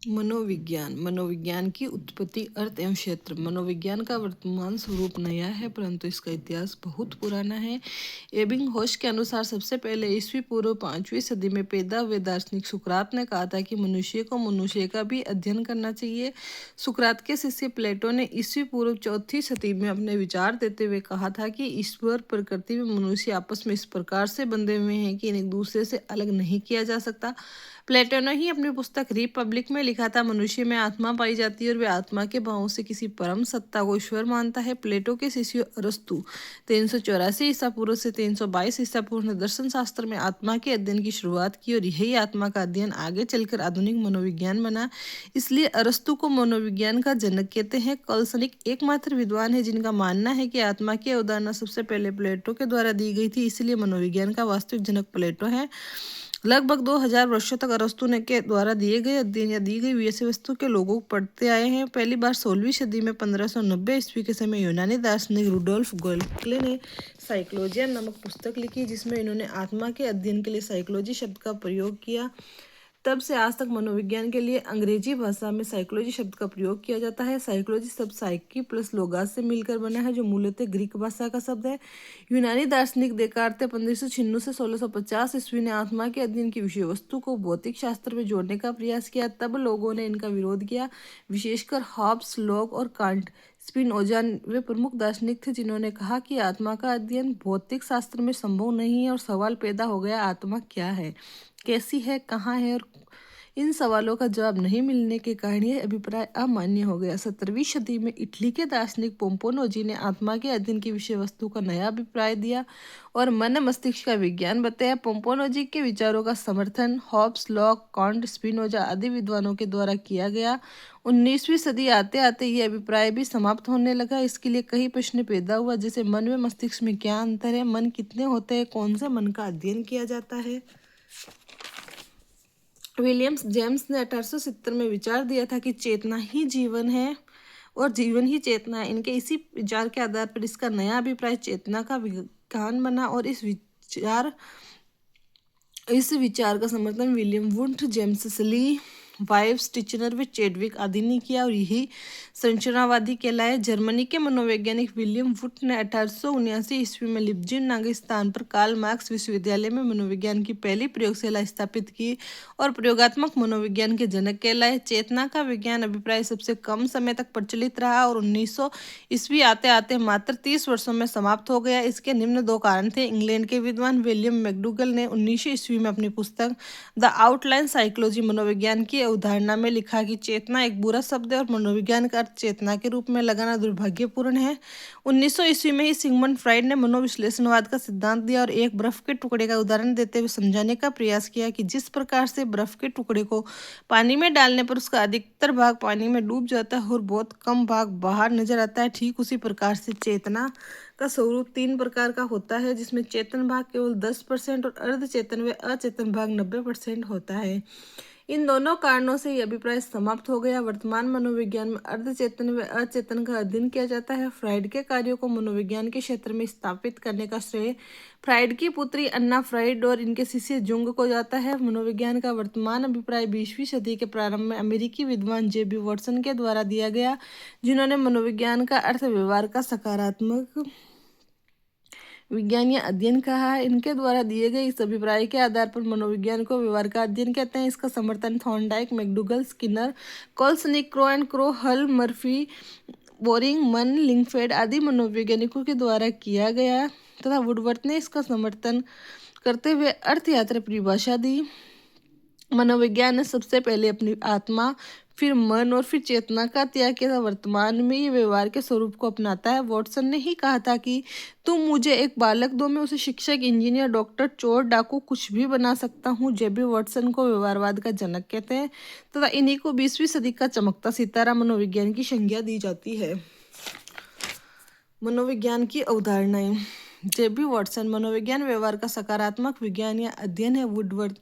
मनोविज्ञान। मनोविज्ञान की उत्पत्ति, अर्थ एवं क्षेत्र। मनोविज्ञान का वर्तमान स्वरूप नया है, परंतु इसका इतिहास बहुत पुराना है। एबिंगहॉस के अनुसार सबसे पहले ईस्वी पूर्व 5वीं सदी में पैदा हुए दार्शनिक सुकरात ने कहा था कि मनुष्य को मनुष्य का भी अध्ययन करना चाहिए। सुकरात के शिष्य प्लेटो ने ईस्वी पूर्व 4वीं सदी में अपने विचार देते हुए कहा था कि ईश्वर, प्रकृति व मनुष्य आपस में इस प्रकार से बंधे हुए हैं कि इन्हें एक दूसरे से अलग नहीं किया जा सकता। प्लेटो ने ही अपनी पुस्तक रिपब्लिक में लिखा था, मनुष्य में आत्मा पाई जाती है और वे आत्मा के भावों से किसी परम सत्ता को ईश्वर मानता है। प्लेटो के शिष्य अरस्तु 384 ईसा पूर्व से 322 ईसा पूर्व ने दर्शन शास्त्र में आत्मा के अध्ययन की शुरुआत की और यही आत्मा का अध्ययन आगे चलकर आधुनिक मनोविज्ञान बना। इसलिए अरस्तु को मनोविज्ञान का जनक कहते हैं। काल्पनिक एकमात्र विद्वान है जिनका मानना है कि आत्मा की अवधारणा सबसे पहले प्लेटो के द्वारा दी गई थी, इसलिए मनोविज्ञान का वास्तविक जनक प्लेटो है। लगभग 2000 वर्षों तक अरस्तु ने के द्वारा दिए गए अध्ययन या दी गई विषय वस्तु के लोगों को पढ़ते आए हैं। पहली बार 16वीं सदी में 1590 ईस्वी के समय यूनानी दार्शनिक रुडोल्फ गोल्टले ने साइकोलॉजिया नामक पुस्तक लिखी, जिसमें इन्होंने आत्मा के अध्ययन के लिए साइकोलॉजी शब्द का प्रयोग किया। तब से आज तक मनोविज्ञान के लिए अंग्रेजी भाषा में साइकोलॉजी शब्द का प्रयोग किया जाता है। साइकोलॉजी शब्द साइकी प्लस लोगास से मिलकर बना है, जो मूलतः ग्रीक भाषा का शब्द है। यूनानी दार्शनिक देकार्ते 1596 से 1650 ईस्वी ने आत्मा के अध्ययन की विषय वस्तु को भौतिक शास्त्र में जोड़ने का प्रयास किया। तब लोगों ने इनका विरोध किया, विशेषकर हॉब्स, लॉक और कांट। स्पिनोजा वे प्रमुख दार्शनिक थे जिन्होंने कहा कि आत्मा का अध्ययन भौतिक शास्त्र में संभव नहीं है और सवाल पैदा हो गया, आत्मा क्या है, कैसी है, कहाँ है, और इन सवालों का जवाब नहीं मिलने के कारण यह अभिप्राय अमान्य हो गया। 17वीं सदी में इटली के दार्शनिक पोम्पोनोजी ने आत्मा के अध्ययन की विषय वस्तु का नया अभिप्राय दिया और मन मस्तिष्क का विज्ञान बताया। पोम्पोनोजी के विचारों का समर्थन हॉब्स, लॉक, कांट, स्पिनोजा आदि विद्वानों के द्वारा किया गया। 19वीं सदी आते आते यह अभिप्राय भी समाप्त होने लगा। इसके लिए कई प्रश्न पैदा हुआ, जैसे मन व मस्तिष्क में क्या अंतर है, मन कितने होते हैं, कौन से मन का अध्ययन किया जाता है। विलियम्स जेम्स ने 1870 में विचार दिया था कि चेतना ही जीवन है और जीवन ही चेतना है। इनके इसी विचार के आधार पर इसका नया अभिप्राय चेतना का विज्ञान बना और इस विचार का समर्थन विलियम वुंट, जेम्स ली, वाइव्स, टिचनर व चेडविक आदि ने किया और यही संरचनावादी कहलाए। जर्मनी के मनोवैज्ञानिक विलियम वुट ने 1879 ईस्वी में लिप्जिग नामक स्थान पर कार्ल मार्क्स विश्वविद्यालय में मनोविज्ञान की पहली प्रयोगशाला स्थापित की और प्रयोगात्मक मनोविज्ञान के जनक कहलाए। चेतना का विज्ञान अभिप्राय सबसे कम समय तक प्रचलित रहा और 1900 ईस्वी आते आते मात्र 30 वर्षों में समाप्त हो गया। इसके निम्न दो कारण थे। इंग्लैंड के विद्वान विलियम मैकडूगल ने 1900 ईस्वी में अपनी पुस्तक द आउटलाइन साइकोलॉजी मनोविज्ञान की अवधारणा में लिखा कि चेतना एक बुरा शब्द है और मनोविज्ञान का अर्थ चेतना के रूप में लगाना दुर्भाग्यपूर्ण है। 1900 ईस्वी में ही सिगमंड फ्राइड ने मनोविश्लेषणवाद का सिद्धांत दिया और एक बर्फ के टुकड़े का उदाहरण देते हुए समझाने का प्रयास किया कि जिस प्रकार से बर्फ के टुकड़े को पानी में डालने पर उसका अधिकतर भाग पानी में डूब जाता है और बहुत कम भाग बाहर नजर आता है, ठीक उसी प्रकार से चेतना का स्वरूप 3 प्रकार का होता है, जिसमें चेतन भाग केवल 10% और अर्धचेतन व अचेतन भाग 90% होता है। इन दोनों कारणों से यह अभिप्राय समाप्त हो गया। वर्तमान मनोविज्ञान में अर्धचेतन व अचेतन का अध्ययन किया जाता है। फ्राइड के कार्यों को मनोविज्ञान के क्षेत्र में स्थापित करने का श्रेय फ्राइड की पुत्री अन्ना फ्राइड और इनके शिष्य जुंग को जाता है। मनोविज्ञान का वर्तमान अभिप्राय 20वीं सदी के प्रारंभ में अमेरिकी विद्वान जे.बी. वॉटसन के द्वारा दिया गया, जिन्होंने मनोविज्ञान का अर्थ व्यवहार का सकारात्मक विज्ञान या अध्ययन कहा है। इनके द्वारा दिए गए इस अभिप्राय के आधार पर मनोविज्ञान को व्यवहार का अध्ययन कहते हैं। इसका समर्थन Thorndike, McDougall, Skinner, Kolesnik, Crow and Crow, Hull, Murphy, Boring, Munn, लिंगफेड आदि मनोवैज्ञानिकों के द्वारा किया गया तथा वुडवर्थ ने इसका समर्थन करते हुए अर्थयात्रा परिभाषा दी। मनोविज्ञान ने सबसे पहले अपनी आत्मा, फिर मन और फिर चेतना का त्याग किया। वर्तमान में ये व्यवहार के स्वरूप को अपनाता है। वॉटसन ने ही कहा था कि तुम मुझे एक बालक दो, मैं उसे शिक्षक, इंजीनियर, डॉक्टर, चोर, डाकू कुछ भी बना सकता हूँ। जे.बी. वॉटसन को व्यवहारवाद का जनक कहते हैं तथा इन्हीं को 20वीं सदी का चमकता सितारा मनोविज्ञान की संज्ञा दी जाती है। मनोविज्ञान की अवधारणाएं। जे.बी. वॉटसन मनोविज्ञान व्यवहार का सकारात्मक विज्ञान या अध्ययन है। वुडवर्थ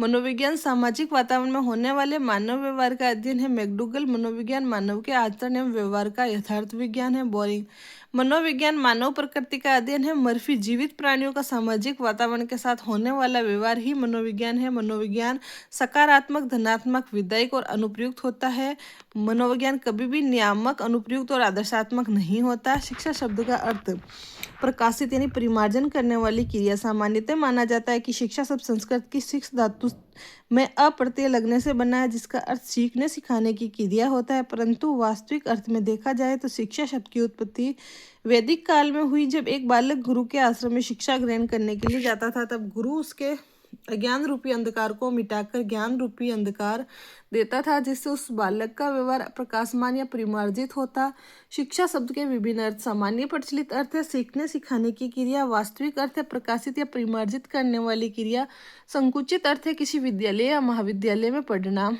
मनोविज्ञान सामाजिक वातावरण में होने वाले मानव व्यवहार का अध्ययन है। मैकडूगल मनोविज्ञान मानव के आचरण एवं व्यवहार का यथार्थ विज्ञान है। बोरिंग मनोविज्ञान मानव प्रकृति का अध्ययन है। मर्फी, जीवित प्राणियों का सामाजिक वातावरण के साथ होने वाला व्यवहार ही मनोविज्ञान है। मनोविज्ञान सकारात्मक, धनात्मक, विधायक और अनुप्रयुक्त होता है। मनोविज्ञान कभी भी नियामक, अनुप्रयुक्त और आदर्शात्मक नहीं होता। शिक्षा शब्द का अर्थ प्रकाशित यानी परिमार्जन करने वाली क्रिया। सामान्यतः माना जाता है कि शिक्षा शब्द संस्कृत की शिक्ष धातु में अप्रत्यय लगने से बना है, जिसका अर्थ सीखने सिखाने की क्रिया होता है। परंतु वास्तविक अर्थ में देखा जाए तो शिक्षा शब्द की उत्पत्ति वैदिक काल में हुई। जब एक बालक गुरु के आश्रम में शिक्षा ग्रहण करने के लिए जाता था, तब गुरु उसके अज्ञान रूपी अंधकार को मिटाकर ज्ञान रूपी अंधकार देता था, जिससे उस बालक का व्यवहार प्रकाशमान या परिमार्जित होता। शिक्षा शब्द के विभिन्न अर्थ। सामान्य प्रचलित अर्थ है सीखने सिखाने की क्रिया। वास्तविक अर्थ है प्रकाशित या परिमार्जित करने वाली क्रिया। संकुचित अर्थ है किसी विद्यालय या महाविद्यालय में पढ़ना।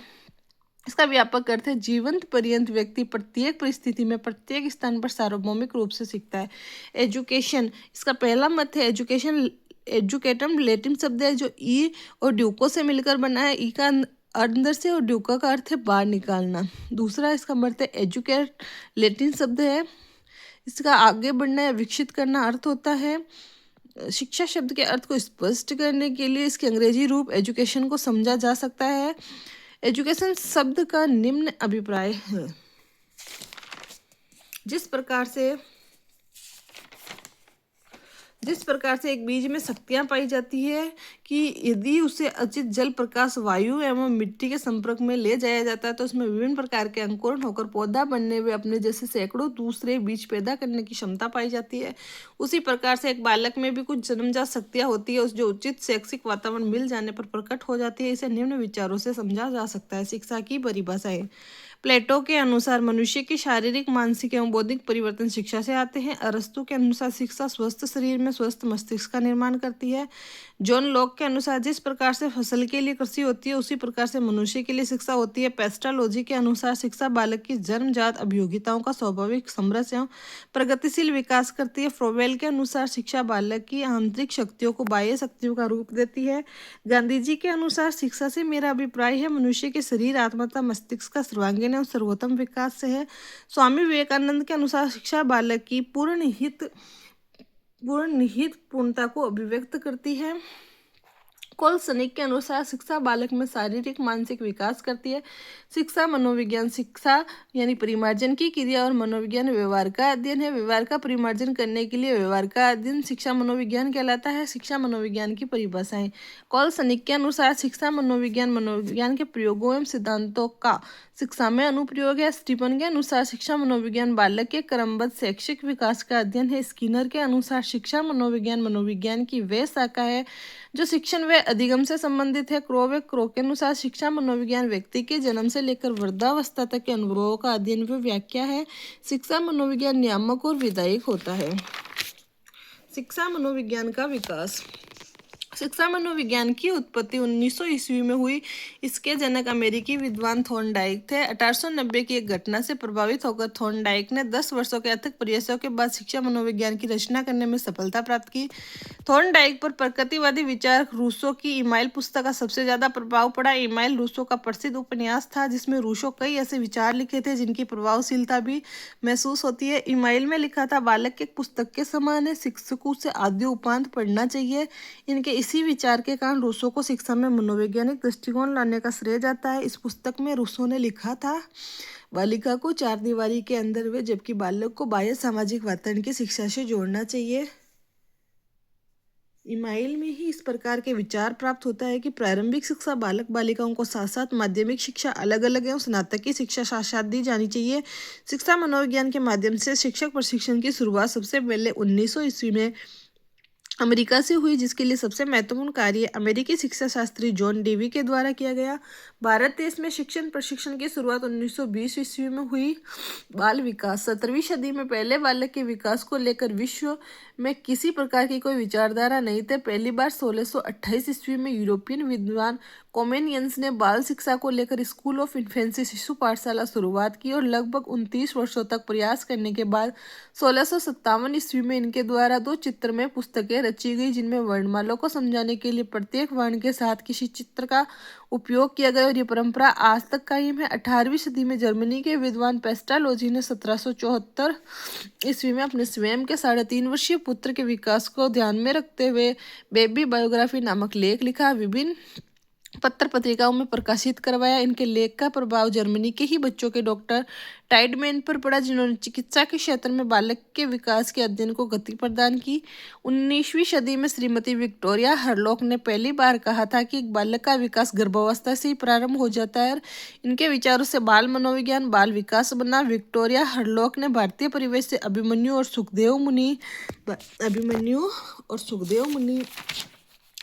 इसका व्यापक अर्थ है जीवंत पर्यंत व्यक्ति प्रत्येक परिस्थिति में प्रत्येक स्थान पर सार्वभौमिक रूप से सीखता है। एजुकेशन, इसका पहला मत है एजुकेशन एजुकेटम लैटिन शब्द है जो ई और ड्यूको से मिलकर बना है। ई का अंदर से और ड्यूका का अर्थ है बाहर निकालना। दूसरा इसका अर्थ है एजुकेट, लैटिन शब्द है, इसका आगे बढ़ना या विकसित करना अर्थ होता है। शिक्षा शब्द के अर्थ को स्पष्ट करने के लिए इसके अंग्रेजी रूप एजुकेशन को समझा जा सकता है। एजुकेशन शब्द का निम्न अभिप्राय है। जिस प्रकार से एक बीज में शक्तियां पाई जाती है कि यदि उसे उचित जल, प्रकाश, वायु एवं मिट्टी के संपर्क में ले जाया जाता है तो उसमें विभिन्न प्रकार के अंकुरण होकर पौधा बनने में अपने जैसे सैकड़ों दूसरे बीज पैदा करने की क्षमता पाई जाती है, उसी प्रकार से एक बालक में भी कुछ जन्मजात शक्तियां होती है उस जो उचित शैक्षिक वातावरण मिल जाने पर प्रकट हो जाती है। इसे निम्न विचारों से समझा जा सकता है। शिक्षा की परिभाषा है। प्लेटो के अनुसार मनुष्य के शारीरिक, मानसिक एवं बौद्धिक परिवर्तन शिक्षा से आते हैं। अरस्तु के अनुसार शिक्षा स्वस्थ शरीर में स्वस्थ मस्तिष्क का निर्माण करती है। जॉन लॉक के अनुसार जिस प्रकार से फसल के लिए कृषि होती है उसी प्रकार से मनुष्य के लिए शिक्षा होती है। पेस्टालॉजी के अनुसार शिक्षा बालक की जन्मजात अभियोगिताओं का स्वाभाविक समरस एवं प्रगतिशील विकास करती है। फ्रोवेल के अनुसार शिक्षा बालक की आंतरिक शक्तियों को बाह्य शक्तियों का रूप देती है। गांधी जी के अनुसार शिक्षा से मेरा अभिप्राय है मनुष्य के शरीर, आत्मा तथा मस्तिष्क का सर्वांगीण एवं सर्वोत्तम विकास से है। स्वामी विवेकानंद के अनुसार शिक्षा बालक की पूर्ण निहित पूर्णता को अभिव्यक्त करती है। कोलसनिक के अनुसार शिक्षा बालक में शारीरिक, मानसिक विकास करती है। शिक्षा मनोविज्ञान, शिक्षा यानी परिमार्जन की क्रिया और मनोविज्ञान व्यवहार का अध्ययन है। व्यवहार का परिमार्जन करने के लिए व्यवहार का अध्ययन शिक्षा मनोविज्ञान कहलाता है। शिक्षा मनोविज्ञान की परिभाषाएं। कोलसनिक के अनुसार शिक्षा मनोविज्ञान के प्रयोगों एवं सिद्धांतों का शिक्षा में अनुप्रयोग है। स्टीफन के अनुसार शिक्षा मनोविज्ञान बालक के क्रमबद्ध शैक्षिक विकास का अध्ययन है। स्किनर के अनुसार शिक्षा मनोविज्ञान की वह शाखा है जो शिक्षण व अधिगम से संबंधित है। क्रो के अनुसार शिक्षा मनोविज्ञान व्यक्ति के जन्म से लेकर वृद्धावस्था तक के अनुभवों का अध्ययन व व्याख्या है। शिक्षा मनोविज्ञान नियामक और विधायक होता है। शिक्षा मनोविज्ञान का विकास। शिक्षा मनोविज्ञान की उत्पत्ति 1900 ईस्वी में हुई। इसके जनक अमेरिकी विद्वान थॉर्नडाइक थे। 1890 की एक घटना से प्रभावित होकर थॉर्नडाइक ने 10 वर्षों के अथक प्रयासों के बाद शिक्षा मनोविज्ञान की रचना करने में सफलता प्राप्त की। थॉर्नडाइक पर प्रकृतिवादी विचारक रूसो की इमाइल पुस्तक का सबसे ज्यादा प्रभाव पड़ा। इमाइल रूसो का प्रसिद्ध उपन्यास था जिसमें रूसो कई ऐसे विचार लिखे थे जिनकी प्रभावशीलता भी महसूस होती है। इमाइल में लिखा था बालक के पुस्तक के समान है, शिक्षकों से आद्य उपांत पढ़ना चाहिए। इनके इसी विचार के कारण रूसो को शिक्षा में मनोवैज्ञानिक दृष्टिकोण लाने का श्रेय जाता है। इस पुस्तक में रूसो ने लिखा था बालिका को चार दीवारी के अंदर वे जबकि बालक को बाह्य सामाजिक वातावरण की शिक्षा से जोड़ना चाहिए। इमाइल में ही इस प्रकार के विचार प्राप्त होता है कि प्रारंभिक शिक्षा बालक बालिकाओं को साथ साथ माध्यमिक शिक्षा अलग अलग एवं स्नातक की शिक्षा साथ साथ दी जानी चाहिए। शिक्षा मनोविज्ञान के माध्यम से शिक्षक प्रशिक्षण की शुरुआत सबसे पहले 1900 ईस्वी में अमेरिका से हुई, जिसके लिए सबसे महत्वपूर्ण कार्य अमेरिकी शिक्षा शास्त्री जॉन डेवी के द्वारा किया गया। भारत देश में शिक्षण प्रशिक्षण की शुरुआत 1920 ईस्वी में हुई। बाल विकास। 17वीं सदी में पहले बालक के विकास को लेकर विश्व में किसी प्रकार की कोई विचारधारा नहीं थे। पहली बार 1628 ईस्वी में यूरोपियन विद्वान कोमेनियंस ने बाल शिक्षा को लेकर स्कूल ऑफ इन्फेंसी शिशु पाठशाला शुरुआत की और लगभग 29 वर्षों तक प्रयास करने के बाद 1657 ईस्वी में इनके द्वारा 2 चित्रमय पुस्तकें रची गई, जिनमें वर्णमालों को समझाने के लिए प्रत्येक वर्ण के साथ किसी चित्र का उपयोग किया गया और ये परंपरा आज तक कायम है। 18वीं सदी में जर्मनी के विद्वान पेस्टालोजी ने 1774 ईस्वी में अपने स्वयं के 3.5 वर्षीय पुत्र के विकास को ध्यान में रखते हुए बेबी बायोग्राफी नामक लेख लिखा, विभिन्न पत्र पत्रिकाओं में प्रकाशित करवाया। इनके लेख का प्रभाव जर्मनी के ही बच्चों के डॉक्टर टाइडमैन पर पड़ा, जिन्होंने चिकित्सा के क्षेत्र में बालक के विकास के अध्ययन को गति प्रदान की। 19वीं सदी में श्रीमती विक्टोरिया हरलॉक ने पहली बार कहा था कि एक बालक का विकास गर्भावस्था से ही प्रारंभ हो जाता है। इनके विचारों से बाल मनोविज्ञान बाल विकास बना। विक्टोरिया हरलॉक ने भारतीय परिवेश से अभिमन्यु और सुखदेव मुनि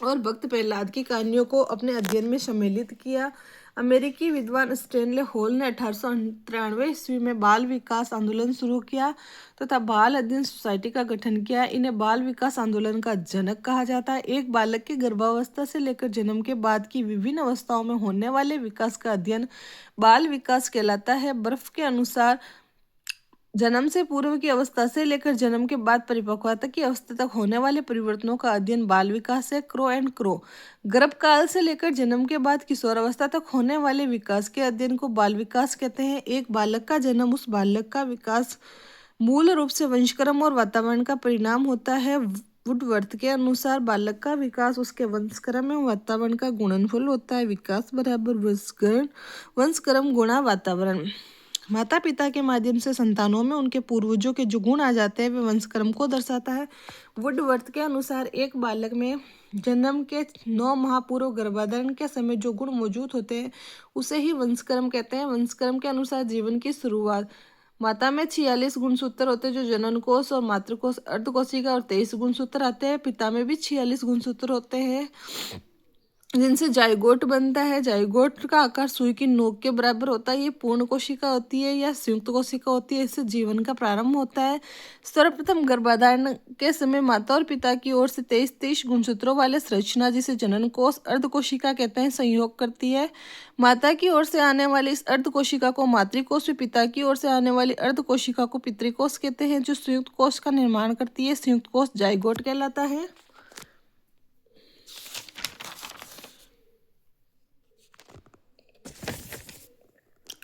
और भक्त प्रहलाद की कहानियों को अपने अध्ययन में सम्मिलित किया। अमेरिकी विद्वान स्टैनले हॉल ने 1893 ईस्वी में बाल विकास आंदोलन शुरू किया तथा बाल अध्ययन सोसाइटी का गठन किया। इन्हें बाल विकास आंदोलन का जनक कहा जाता है। एक बालक की गर्भावस्था से लेकर जन्म के बाद की विभिन्न अवस्थाओं में होने वाले विकास का अध्ययन बाल विकास कहलाता है। बर्फ के अनुसार जन्म से पूर्व की अवस्था से लेकर जन्म के बाद परिपक्वता की अवस्था तक होने वाले परिवर्तनों का अध्ययन बाल विकास है। क्रो एंड क्रो गर्भकाल से लेकर जन्म के बाद किशोरावस्था तक होने वाले विकास के अध्ययन को बाल विकास कहते हैं। एक बालक का जन्म उस बालक का विकास मूल रूप से वंशक्रम और वातावरण का परिणाम होता है। वुडवर्थ के अनुसार बालक का विकास उसके वंशक्रम एवं वातावरण का गुणनफल होता है। विकास बराबर वंशक्रम गुणा वातावरण। माता पिता के माध्यम से संतानों में उनके पूर्वजों के जो गुण आ जाते हैं वे वंशक्रम को दर्शाता है। वुडवर्थ के अनुसार एक बालक में जन्म के 9 माह पूर्व गर्भाधारण के समय जो गुण मौजूद होते हैं उसे ही वंशक्रम कहते हैं। वंशक्रम के अनुसार जीवन की शुरुआत माता में 46 गुणसूत्र होते हैं जो जनन कोष और मातृकोष अर्धकोशिका और 23 गुणसूत्र आते हैं। पिता में भी 46 गुणसूत्र होते हैं जिनसे जाइगोट बनता है। जाइगोट का आकार सुई की नोक के बराबर होता है। ये पूर्ण कोशिका होती है या संयुक्त कोशिका होती है। इससे जीवन का प्रारंभ होता है। सर्वप्रथम गर्भाधारण के समय माता और पिता की ओर से 23 गुणसूत्रों वाले संरचना जिसे जनन कोष अर्धकोशिका कहते हैं संयोग करती है। माता की ओर से आने वाली इस अर्धकोशिका को मातृकोष व पिता की ओर से आने वाली अर्धकोशिका को पितृकोष कहते हैं जो संयुक्त कोष का निर्माण करती है। संयुक्त कोष जाइगोट कहलाता है।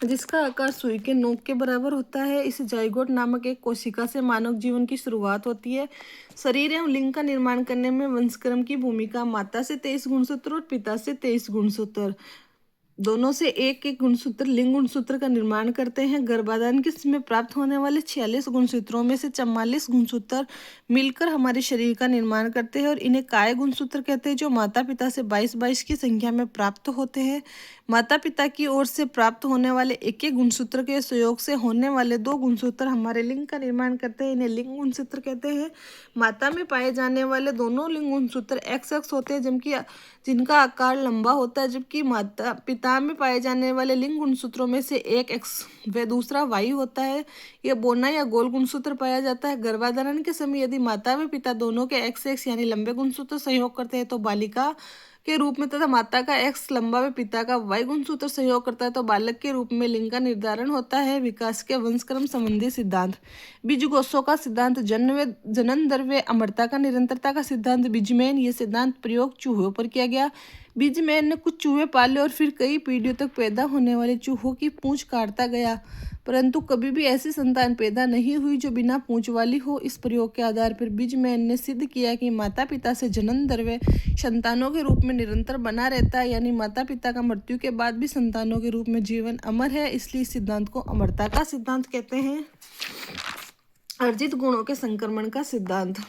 जिसका आकार सुई के नोक के बराबर होता है। इस जाइगोट नामक एक कोशिका से मानव जीवन की शुरुआत होती है। शरीर एवं लिंग का निर्माण करने में वंशक्रम की भूमिका माता से 23 गुणसूत्र और पिता से 23 गुणसूत्र दोनों से एक एक गुणसूत्र लिंग गुणसूत्र का निर्माण करते हैं। गर्भाधान के समय प्राप्त होने वाले 46 गुणसूत्रों में से 44 गुणसूत्र मिलकर हमारे शरीर का निर्माण करते हैं और इन्हें काय गुणसूत्र कहते हैं जो माता पिता से 22 की संख्या में प्राप्त होते हैं। माता पिता की ओर से प्राप्त होने वाले एक एक गुणसूत्र के संयोग से होने वाले 2 गुणसूत्र हमारे लिंग का निर्माण करते हैं। इन्हें लिंग गुणसूत्र कहते हैं। माता में पाए जाने वाले दोनों लिंग गुणसूत्र XX होते हैं जबकि जिनका आकार लंबा होता है, जबकि माता पिता में पाए जाने वाले लिंग गुणसूत्रों में से एक X व दूसरा Y होता है। यह बोना या गोल गुणसूत्र पाया जाता है। गर्भाधारण के समय यदि माता व पिता दोनों के XX यानी लंबे गुणसूत्र संयोग करते हैं तो बालिका के रूप में तथा माता का X लंबा व पिता का Y गुणसूत्र सहयोग करता है तो बालक के रूप में लिंग का निर्धारण होता है। विकास के वंशक्रम संबंधी सिद्धांत बीजकोषों का सिद्धांत जनन दर व अमरता का निरंतरता का सिद्धांत बीजमैन। ये सिद्धांत प्रयोग चूहों पर किया गया। बीजमैन ने कुछ चूहे पाले और फिर कई पीढ़ियों तक पैदा होने वाले चूहों की पूंछ काटता गया, परंतु कभी भी ऐसी संतान पैदा नहीं हुई जो बिना पूंछ वाली हो। इस प्रयोग के आधार पर बीजमैन ने सिद्ध किया कि माता पिता से जनन दर व संतानों के रूप में निरंतर बना रहता है, यानी माता पिता का मृत्यु के बाद भी संतानों के रूप में जीवन अमर है। इसलिए इस सिद्धांत को अमरता का सिद्धांत कहते हैं। अर्जित गुणों के संक्रमण का सिद्धांत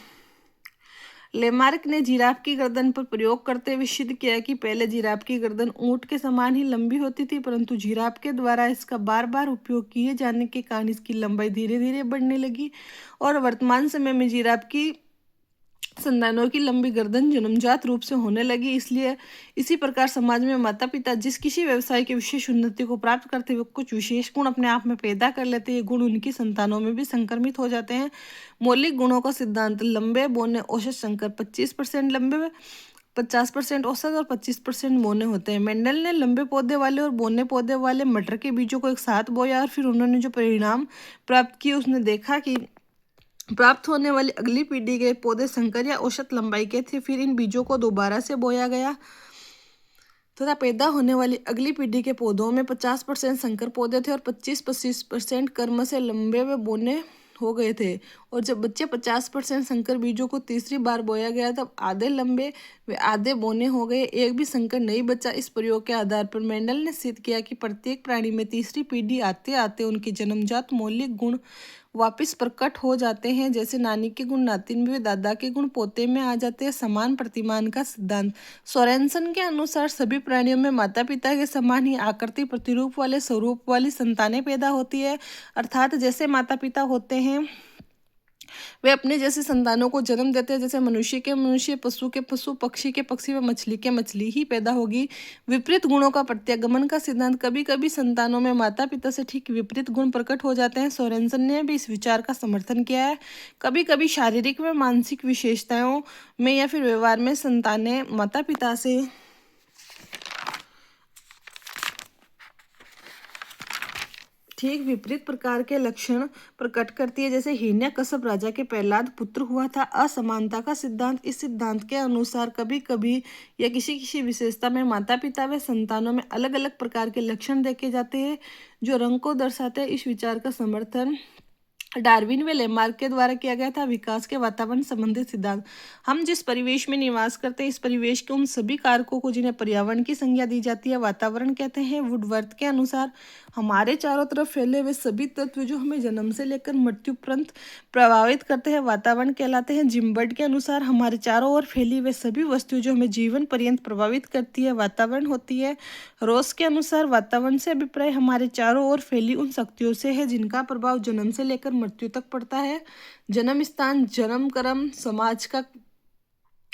लेमार्क ने जिराफ की गर्दन पर प्रयोग करते हुए सिद्ध किया कि पहले जिराफ की गर्दन ऊंट के समान ही लंबी होती थी, परंतु जिराफ के द्वारा इसका बार बार उपयोग किए जाने के कारण इसकी लंबाई धीरे धीरे बढ़ने लगी और वर्तमान समय में जिराफ की संतानों की लंबी गर्दन जन्मजात रूप से होने लगी। इसलिए इसी प्रकार समाज में माता पिता जिस किसी व्यवसाय की विशेष उन्नति को प्राप्त करते हुए कुछ विशेष गुण अपने आप में पैदा कर लेते हैं, ये गुण उनकी संतानों में भी संक्रमित हो जाते हैं। मौलिक गुणों का सिद्धांत लंबे बौने औसत संकर 25% लंबे 50% औसत और 25% बोने होते हैं। मेंडल ने लंबे पौधे वाले और बोने पौधे वाले मटर के बीजों को एक साथ बोया और फिर उन्होंने जो परिणाम प्राप्त किए उसने देखा कि प्राप्त होने वाली अगली पीढ़ी के पौधे संकर या औसत लंबाई के थे। फिर इन बीजों को दोबारा से बोया गया तथा पैदा होने वाली अगली पीढ़ी के पौधों में 50% संकर पौधे थे और 25% कर्म से लंबे व बोने हो गए थे। और जब बच्चे 50% संकर बीजों को तीसरी बार बोया गया तब आधे लंबे व आधे बोने हो गए, एक भी संकर नहीं बचा। इस प्रयोग के आधार पर मेंडल ने सिद्ध किया कि प्रत्येक प्राणी में तीसरी पीढ़ी आते आते उनके जन्मजात मौलिक गुण वापिस प्रकट हो जाते हैं। जैसे नानी के गुण नातिन में, दादा के गुण पोते में आ जाते हैं। समान प्रतिमान का सिद्धांत। सोरेनसन के अनुसार सभी प्राणियों में माता पिता के समान ही आकृति प्रतिरूप वाले स्वरूप वाली संतानें पैदा होती है, अर्थात जैसे माता पिता होते हैं वे अपने जैसे संतानों को जन्म देते हैं। जैसे मनुष्य के मनुष्य, पशु के पशु, पक्षी के पक्षी व मछली के मछली ही पैदा होगी। विपरीत गुणों का प्रत्यागमन का सिद्धांत। कभी कभी संतानों में माता पिता से ठीक विपरीत गुण प्रकट हो जाते हैं। सोरेनसन ने भी इस विचार का समर्थन किया है। कभी कभी शारीरिक व मानसिक विशेषताओं में या फिर व्यवहार में संतानें माता पिता से ठीक विपरीत प्रकार के लक्षण प्रकट करती है। जैसे हिरण्यकश्यप राजा के प्रहलाद पुत्र हुआ था। असमानता का सिद्धांत। इस सिद्धांत के अनुसार कभी कभी या किसी किसी विशेषता में माता पिता व संतानों में अलग अलग प्रकार के लक्षण देखे जाते हैं जो रंग को दर्शाते हैं। इस विचार का समर्थन डार्विन व लेमार्क के द्वारा किया गया था। विकास के वातावरण संबंधित सिद्धांत। हम जिस परिवेश में निवास करते हैं इस परिवेश के उन सभी कारकों को जिन्हें पर्यावरण की संज्ञा दी जाती है वातावरण कहते हैं। वुडवर्थ के अनुसार हमारे चारों तरफ फैले हुए सभी तत्व जो हमें जन्म से लेकर मृत्यु पर्यंत प्रभावित करते हैं वातावरण कहलाते हैं। जिम्बर्ट के अनुसार हमारे चारों ओर फैली हुई सभी वस्तुएं जो हमें जीवन पर्यंत प्रभावित करती है वातावरण होती है। रोस के अनुसार वातावरण से अभिप्राय हमारे चारों ओर फैली उन शक्तियों से है जिनका प्रभाव जन्म से लेकर मृत्यु तक पड़ता है। जन्म स्थान, जन्म क्रम, समाज का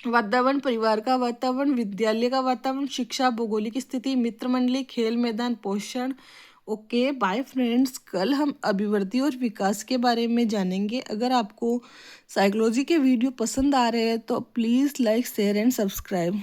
वातावरण, परिवार का वातावरण, विद्यालय का वातावरण, शिक्षा, भौगोलिक स्थिति, मित्र मंडली, खेल मैदान, पोषण। ओके बाय फ्रेंड्स, कल हम अभिवृद्धि और विकास के बारे में जानेंगे। अगर आपको साइकोलॉजी के वीडियो पसंद आ रहे हैं तो please like, share and subscribe.